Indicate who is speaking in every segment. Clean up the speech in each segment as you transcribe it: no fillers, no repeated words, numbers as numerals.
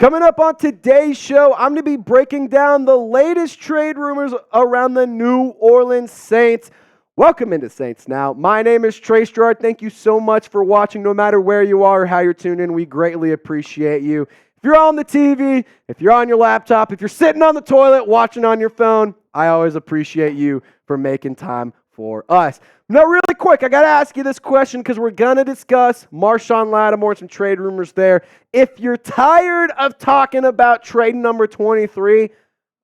Speaker 1: Coming up on today's show, I'm going to be breaking down the latest trade rumors around the New Orleans Saints. Welcome into Saints Now. My name is Trace Girouard. Thank you so much for watching, no matter where you are or how you're tuned in. We greatly appreciate you. If you're on the TV, if you're on your laptop, if you're sitting on the toilet watching on your phone, I always appreciate you for making time for us. Now, really quick, I got to ask you this question because we're going to discuss Marshon Lattimore and some trade rumors there. If you're tired of talking about trade number 23,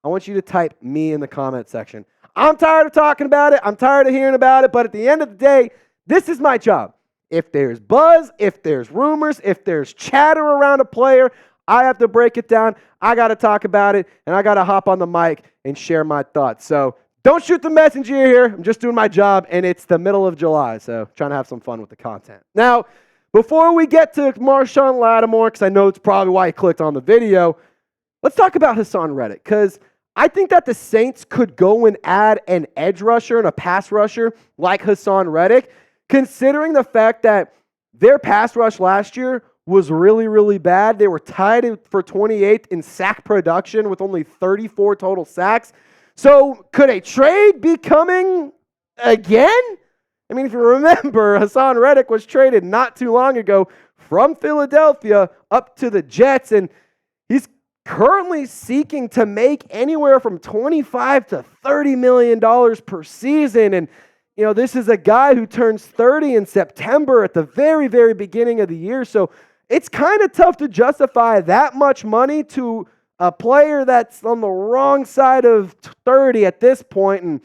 Speaker 1: I want you to type me in the comment section. I'm tired of talking about it. I'm tired of hearing about it. But at the end of the day, this is my job. If there's buzz, if there's rumors, if there's chatter around a player, I have to break it down. I got to talk about it, and I got to hop on the mic and share my thoughts. So don't shoot the messenger here. I'm just doing my job, and it's the middle of July, so trying to have some fun with the content. Now, before we get to Marshon Lattimore, because I know it's probably why you clicked on the video, let's talk about Haason Reddick, because I think that the Saints could go and add an edge rusher and a pass rusher like Haason Reddick, considering the fact that their pass rush last year was really, really bad. They were tied for 28th in sack production with only 34 total sacks. So could a trade be coming again? I mean, if you remember, Haason Reddick was traded not too long ago from Philadelphia up to the Jets, and he's currently seeking to make anywhere from $25 to $30 million per season. And, you know, this is a guy who turns 30 in September at the very, very beginning of the year. So it's kind of tough to justify that much money to a player that's on the wrong side of 30 at this point, and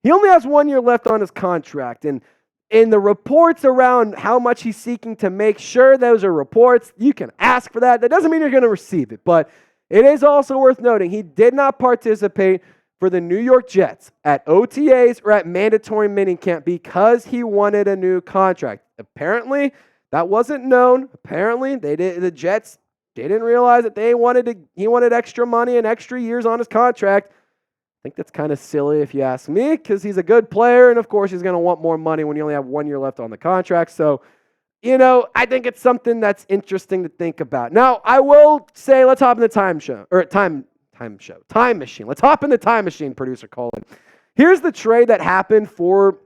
Speaker 1: he only has 1 year left on his contract. And in the reports around how much he's seeking to make, sure, those are reports. You can ask for that. That doesn't mean you're going to receive it, but it is also worth noting he did not participate for the New York Jets at OTAs or at mandatory minicamp because he wanted a new contract. Apparently, that wasn't known. Apparently, the Jets didn't realize that he wanted extra money and extra years on his contract. I think that's kind of silly if you ask me, because he's a good player, and of course he's going to want more money when you only have 1 year left on the contract. So, you know, I think it's something that's interesting to think about. Now, I will say, let's hop in the time machine. Let's hop in the time machine, producer Colin. Here's the trade that happened for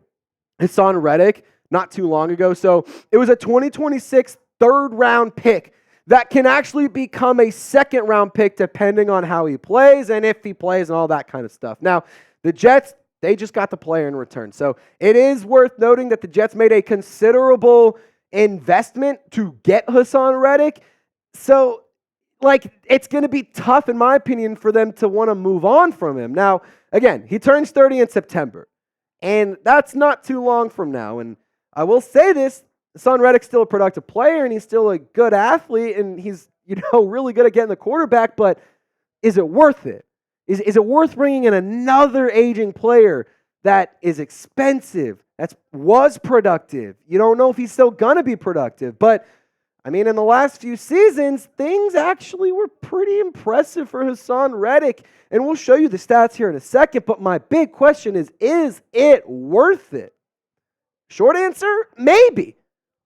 Speaker 1: Haason Reddick not too long ago. So it was a 2026 third-round pick that can actually become a second-round pick depending on how he plays and if he plays and all that kind of stuff. Now, the Jets, they just got the player in return. So it is worth noting that the Jets made a considerable investment to get Haason Reddick. So, like, it's going to be tough, in my opinion, for them to want to move on from him. Now, again, he turns 30 in September, and that's not too long from now. And I will say this, Haason Reddick's still a productive player, and he's still a good athlete, and he's, you know, really good at getting the quarterback, but is it worth it? Is it worth bringing in another aging player that is expensive, that was productive? You don't know if he's still going to be productive, but, I mean, in the last few seasons, things actually were pretty impressive for Haason Reddick, and we'll show you the stats here in a second, but my big question is it worth it? Short answer, maybe.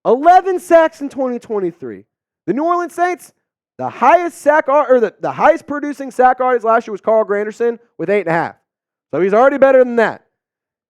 Speaker 1: 11 sacks in 2023. The New Orleans Saints, the highest the highest producing sack artist last year was Carl Granderson with 8.5. So he's already better than that.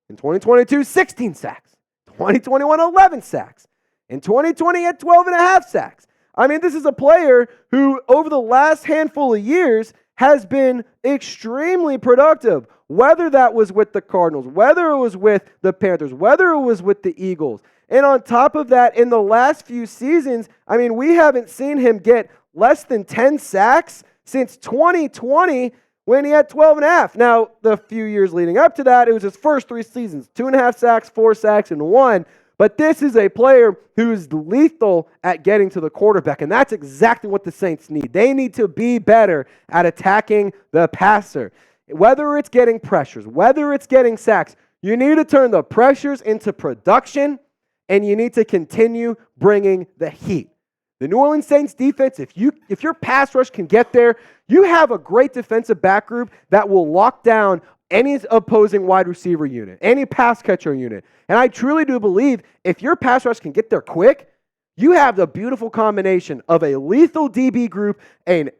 Speaker 1: In 2022, 16 sacks. 2021, 11 sacks. In 2020, he had 12.5 sacks. I mean, this is a player who, over the last handful of years, has been extremely productive, whether that was with the Cardinals, whether it was with the Panthers, whether it was with the Eagles. And on top of that, in the last few seasons, I mean, we haven't seen him get less than 10 sacks since 2020 when he had 12.5. Now, the few years leading up to that, it was his first 3 seasons, 2.5 sacks, 4 sacks, and 1. But this is a player who's lethal at getting to the quarterback, and that's exactly what the Saints need. They need to be better at attacking the passer. Whether it's getting pressures, whether it's getting sacks, you need to turn the pressures into production, and you need to continue bringing the heat. The New Orleans Saints defense, if your pass rush can get there, you have a great defensive back group that will lock down any opposing wide receiver unit, any pass catcher unit. And I truly do believe if your pass rush can get there quick, you have the beautiful combination of a lethal DB group and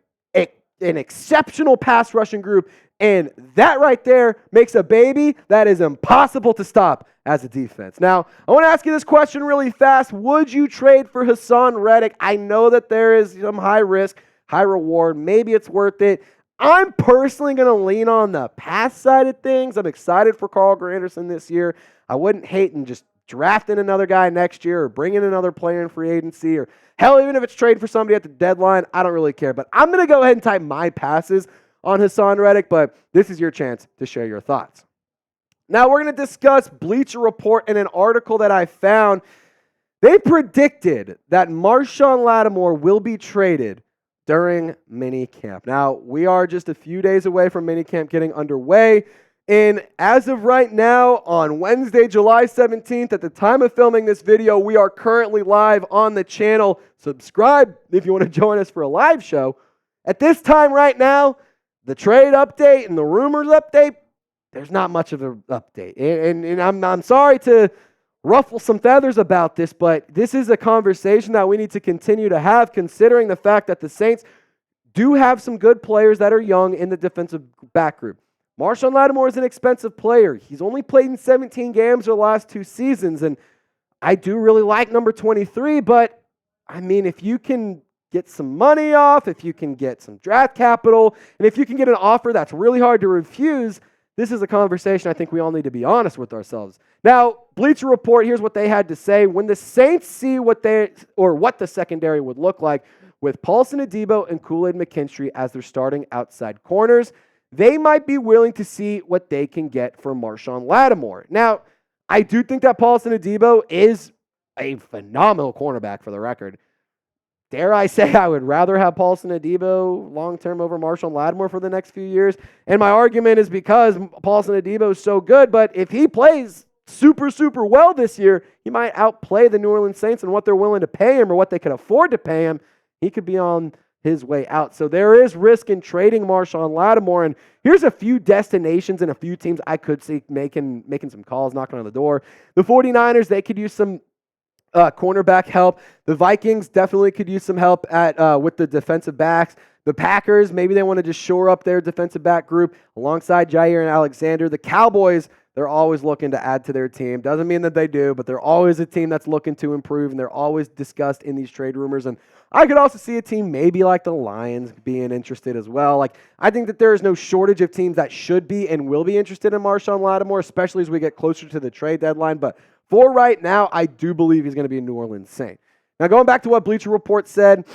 Speaker 1: an exceptional pass rushing group, and that right there makes a baby that is impossible to stop as a defense. Now, I want to ask you this question really fast. Would you trade for Haason Reddick? I know that there is some high risk, high reward. Maybe it's worth it. I'm personally going to lean on the pass side of things. I'm excited for Carl Granderson this year. I wouldn't hate in just drafting another guy next year or bringing another player in free agency, or hell, even if it's trading for somebody at the deadline, I don't really care. But I'm going to go ahead and type my passes on Haason Reddick, but this is your chance to share your thoughts. Now we're going to discuss Bleacher Report in an article that I found. They predicted that Marshon Lattimore will be traded during minicamp. Now, we are just a few days away from minicamp getting underway, and as of right now, on Wednesday, July 17th, at the time of filming this video, we are currently live on the channel. Subscribe if you want to join us for a live show. At this time right now, the trade update and the rumors update, there's not much of an update. And I'm sorry to ruffle some feathers about this, but this is a conversation that we need to continue to have, considering the fact that the Saints do have some good players that are young in the defensive back group. Marshon Lattimore is an expensive player. He's only played in 17 games the last 2 seasons, and I do really like number 23, but I mean, if you can get some money off, if you can get some draft capital, and if you can get an offer that's really hard to refuse, this is a conversation I think we all need to be honest with ourselves. Now, Bleacher Report, here's what they had to say. When the Saints see what the secondary would look like with Paulson, Adebo, and Kool-Aid McKinstry as their starting outside corners, they might be willing to see what they can get for Marshon Lattimore. Now, I do think that Paulson Adebo is a phenomenal cornerback, for the record. Dare I say I would rather have Paulson Adebo long-term over Marshon Lattimore for the next few years. And my argument is because Paulson Adebo is so good, but if he plays super, super well this year, he might outplay the New Orleans Saints and what they're willing to pay him or what they can afford to pay him. He could be on his way out. So there is risk in trading Marshon Lattimore. And here's a few destinations and a few teams I could see making some calls, knocking on the door. The 49ers, they could use some cornerback help. The Vikings definitely could use some help with the defensive backs. The Packers, maybe they want to just shore up their defensive back group alongside Jair and Alexander. The Cowboys, they're always looking to add to their team. Doesn't mean that they do, but they're always a team that's looking to improve, and they're always discussed in these trade rumors. And I could also see a team maybe like the Lions being interested as well. Like, I think that there is no shortage of teams that should be and will be interested in Marshon Lattimore, especially as we get closer to the trade deadline. But for right now, I do believe he's going to be a New Orleans Saint. Now, going back to what Bleacher Report said,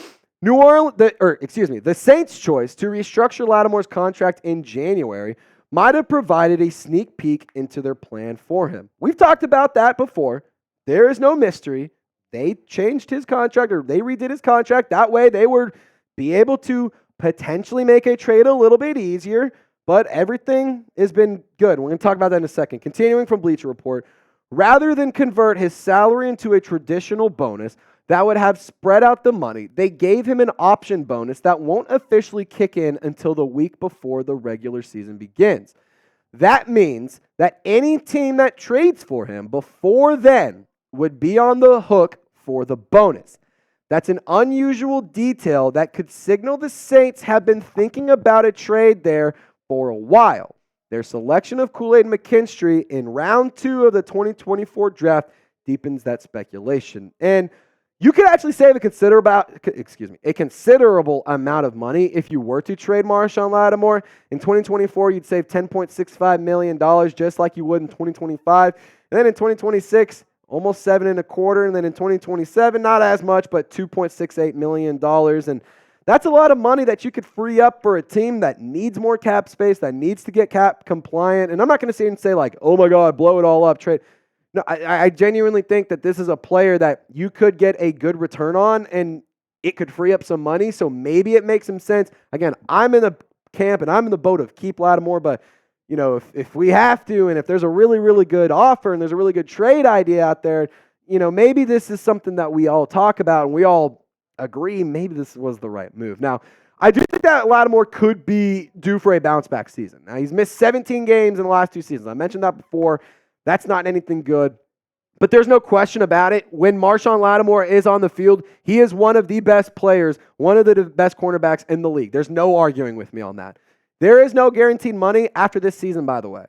Speaker 1: the Saints' choice to restructure Lattimore's contract in January might have provided a sneak peek into their plan for him. We've talked about that before. There is no mystery. They changed his contract, or they redid his contract. That way they would be able to potentially make a trade a little bit easier, but everything has been good. We're going to talk about that in a second. Continuing from Bleacher Report, rather than convert his salary into a traditional bonus that would have spread out the money, they gave him an option bonus that won't officially kick in until the week before the regular season begins. That means that any team that trades for him before then would be on the hook for the bonus. That's an unusual detail that could signal the Saints have been thinking about a trade there for a while. Their selection of Kool-Aid McKinstry in round 2 of the 2024 draft deepens that speculation. And you could actually save a considerable amount of money if you were to trade Marshon Lattimore. In 2024, you'd save $10.65 million just like you would in 2025. And then in 2026, almost $7.25 and then in 2027, not as much, but $2.68 million. And that's a lot of money that you could free up for a team that needs more cap space, that needs to get cap compliant. And I'm not going to sit and say like, oh my God, blow it all up, trade. No, I genuinely think that this is a player that you could get a good return on, and it could free up some money. So maybe it makes some sense. Again, I'm in the camp and I'm in the boat of keep Lattimore, but you know, if we have to, and if there's a really, really good offer and there's a really good trade idea out there, you know, maybe this is something that we all talk about and we all agree maybe this was the right move. Now, I do think that Lattimore could be due for a bounce back season. Now, he's missed 17 games in the last 2 seasons. I mentioned that before. That's not anything good. But there's no question about it. When Marshon Lattimore is on the field, he is one of the best players, one of the best cornerbacks in the league. There's no arguing with me on that. There is no guaranteed money after this season, by the way.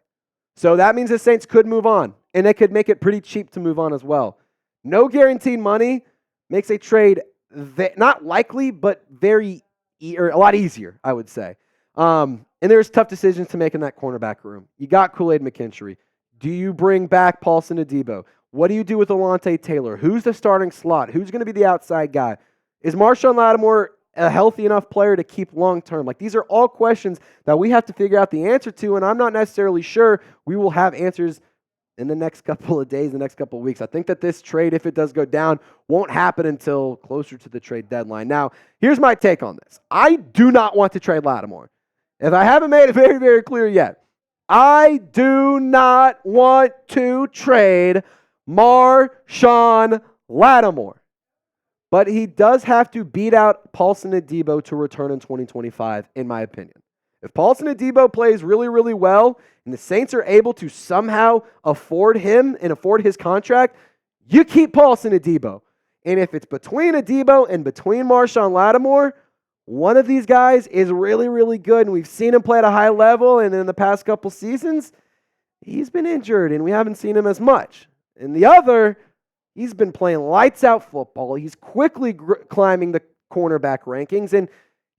Speaker 1: So that means the Saints could move on, and they could make it pretty cheap to move on as well. No guaranteed money makes a trade not likely, but or a lot easier, I would say. And there's tough decisions to make in that cornerback room. You got Kool-Aid McKinstry. Do you bring back Paulson Adebo? What do you do with Alontae Taylor? Who's the starting slot? Who's going to be the outside guy? Is Marshon Lattimore a healthy enough player to keep long-term? Like, these are all questions that we have to figure out the answer to, and I'm not necessarily sure we will have answers in the next couple of days, the next couple of weeks. I think that this trade, if it does go down, won't happen until closer to the trade deadline. Now, here's my take on this. I do not want to trade Lattimore. If I haven't made it very, very clear yet, I do not want to trade Marshon Lattimore. But he does have to beat out Paulson Adebo to return in 2025, in my opinion. If Paulson Adebo plays really, really well, and the Saints are able to somehow afford him and afford his contract, you keep Paulson Adebo. And if it's between Adebo and between Marshon Lattimore, one of these guys is really, really good, and we've seen him play at a high level, and in the past couple seasons, he's been injured, and we haven't seen him as much. And the other, he's been playing lights-out football. He's quickly climbing the cornerback rankings, and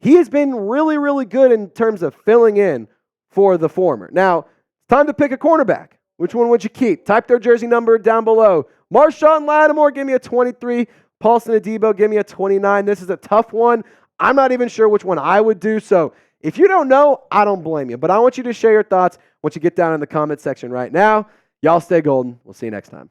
Speaker 1: he has been really, really good in terms of filling in for the former. Now, it's time to pick a cornerback. Which one would you keep? Type their jersey number down below. Marshon Lattimore, give me a 23. Paulson Adebo, give me a 29. This is a tough one. I'm not even sure which one I would do. So if you don't know, I don't blame you. But I want you to share your thoughts once you get down in the comment section right now. Y'all stay golden. We'll see you next time.